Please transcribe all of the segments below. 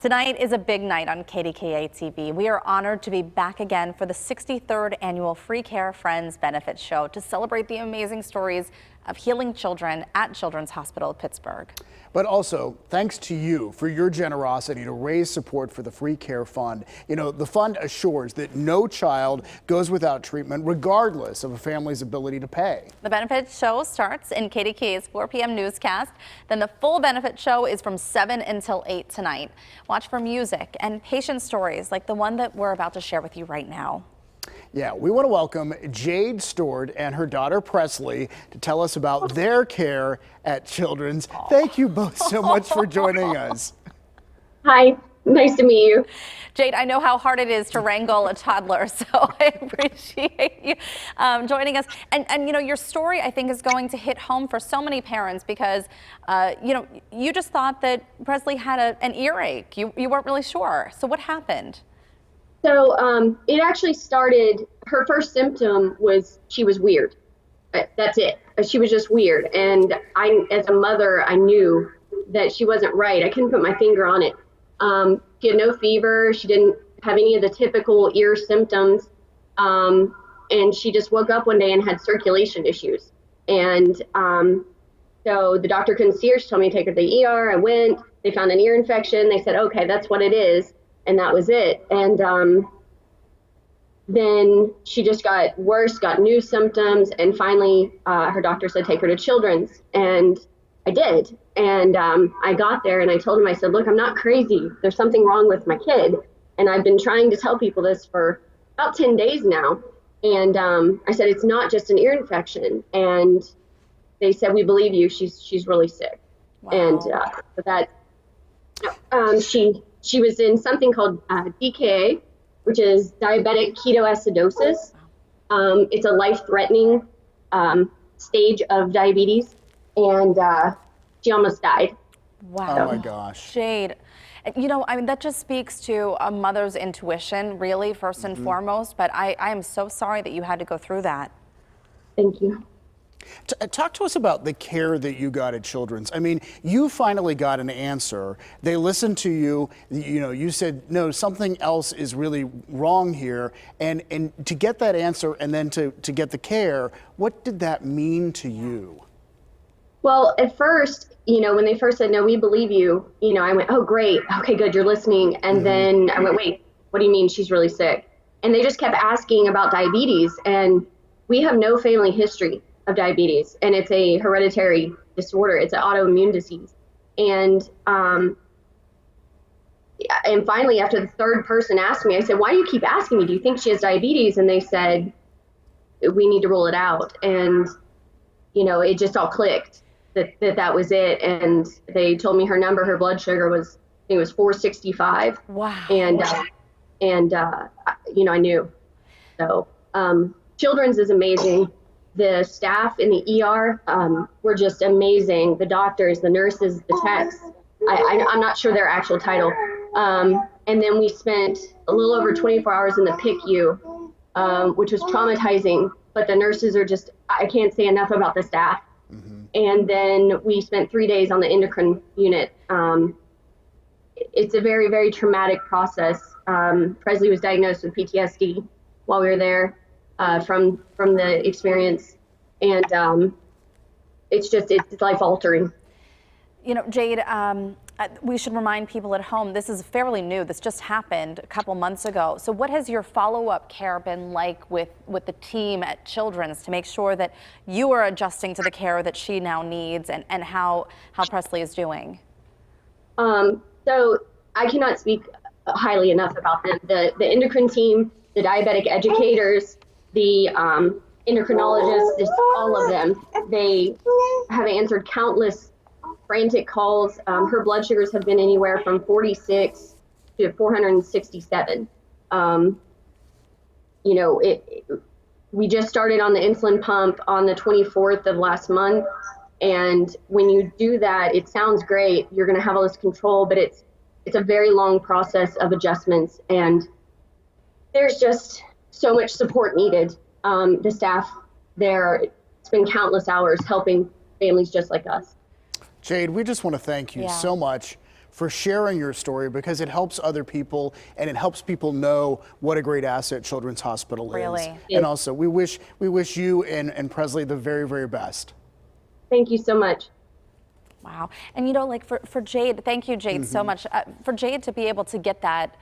Tonight is a big night on KDKA TV. We are honored to be back again for the 63rd annual Free Care Friends Benefit Show to celebrate the amazing stories of healing children at Children's Hospital of Pittsburgh. But also, thanks to you for your generosity to raise support for the Free Care Fund. You know, the fund assures that no child goes without treatment regardless of a family's ability to pay. The benefit show starts in KDKA's 4 p.m. newscast. Then the full benefit show is from 7 until 8 tonight. Watch for music and patient stories like the one that we're about to share with you right now. Yeah, we want to welcome Jade Stewart and her daughter Presley to tell us about their care at Children's. Thank you both so much for joining us. Hi, nice to meet you. Jade, I know how hard it is to wrangle a toddler, so I appreciate you joining us. And you know, your story I think is going to hit home for so many parents because you know, you just thought that Presley had an earache. You weren't really sure. So what happened? So it actually started, her first symptom was she was weird. That's it. She was just weird. And I, as a mother, I knew that she wasn't right. I couldn't put my finger on it. She had no fever. She didn't have any of the typical ear symptoms. And she just woke up one day and had circulation issues. And so the doctor couldn't see her. She told me to take her to the ER. I went. They found an ear infection. They said, okay, that's what it is. And that was it. And then she just got worse, got new symptoms, and finally her doctor said take her to Children's, and I did. And I got there and I told him, I said, look, I'm not crazy. There's something wrong with my kid. And I've been trying to tell people this for about 10 days now. And I said, it's not just an ear infection. And they said, we believe you. She's really sick. Wow. And so that she was in something called DKA, which is diabetic ketoacidosis. It's a life-threatening stage of diabetes, and she almost died. Wow. Oh my gosh. Jade, you know, I mean, that just speaks to a mother's intuition, really, first and foremost, but I am so sorry that you had to go through that. Thank you. Talk to us about the care that you got at Children's. I mean, you finally got an answer. They listened to you. You know, you said, no, something else is really wrong here. And to get that answer and then to get the care, what did that mean to you? Well, at first, you know, when they first said, no, we believe you, you know, I went, oh, great. Okay, good. You're listening. And then I went, wait, what do you mean she's really sick? And they just kept asking about diabetes. And we have no family history of diabetes, and it's a hereditary disorder. It's an autoimmune disease. And finally, after the third person asked me, I said, why do you keep asking me? Do you think she has diabetes? And they said, we need to rule it out. And, you know, it just all clicked that was it. And they told me her number, her blood sugar was, I think it was 465. Wow. And you know, I knew. So Children's is amazing. The staff in the ER were just amazing. The doctors, the nurses, the techs. I'm not sure their actual title. And then we spent a little over 24 hours in the PICU, which was traumatizing. But the nurses are just, I can't say enough about the staff. And then we spent 3 days on the endocrine unit. It's a very, very traumatic process. Presley was diagnosed with PTSD while we were there. From the experience, and it's life altering. You know, Jade, we should remind people at home, this is fairly new. This just happened a couple months ago. So what has your follow-up care been like with the team at Children's to make sure that you are adjusting to the care that she now needs and how Presley is doing? So I cannot speak highly enough about them. The endocrine team, the diabetic educators, the endocrinologists, just all of them. They have answered countless frantic calls. Her blood sugars have been anywhere from 46 to 467. You know, we just started on the insulin pump on the 24th of last month. And when you do that, it sounds great. You're going to have all this control, but it's a very long process of adjustments. And there's just so much support needed. The staff there spend countless hours helping families just like us. Jade, we just want to thank you so much for sharing your story, because it helps other people and it helps people know what a great asset Children's Hospital is. Really. And also, we wish you and Presley the very, very best. Thank you so much. Wow. And you know, like for Jade, thank you, Jade, so much. For Jade to be able to get that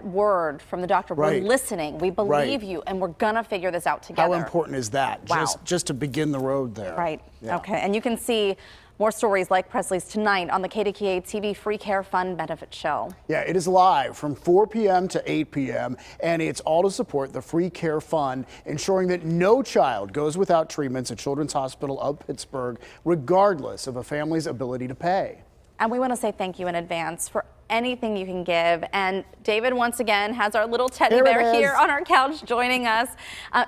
word from the doctor, Right. we're listening, we believe you, and we're gonna figure this out together. How important is that? Wow. Just to begin the road there. Right. Yeah. Okay. And you can see more stories like Presley's tonight on the KDKA TV Free Care Fund Benefit Show. Yeah, it is live from 4 p.m. to 8 p.m. and it's all to support the Free Care Fund, ensuring that no child goes without treatments at Children's Hospital of Pittsburgh, regardless of a family's ability to pay. And we want to say thank you in advance for anything you can give. And David, once again, has our little teddy Here it bear is. here on our couch joining us.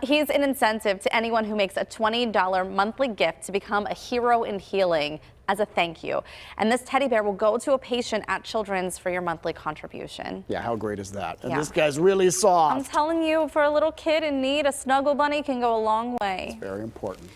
He's an incentive to anyone who makes a $20 monthly gift to become a hero in healing as a thank you. And this teddy bear will go to a patient at Children's for your monthly contribution. Yeah, how great is that? And Yeah. this guy's really soft. I'm telling you, for a little kid in need, a snuggle bunny can go a long way. Very important.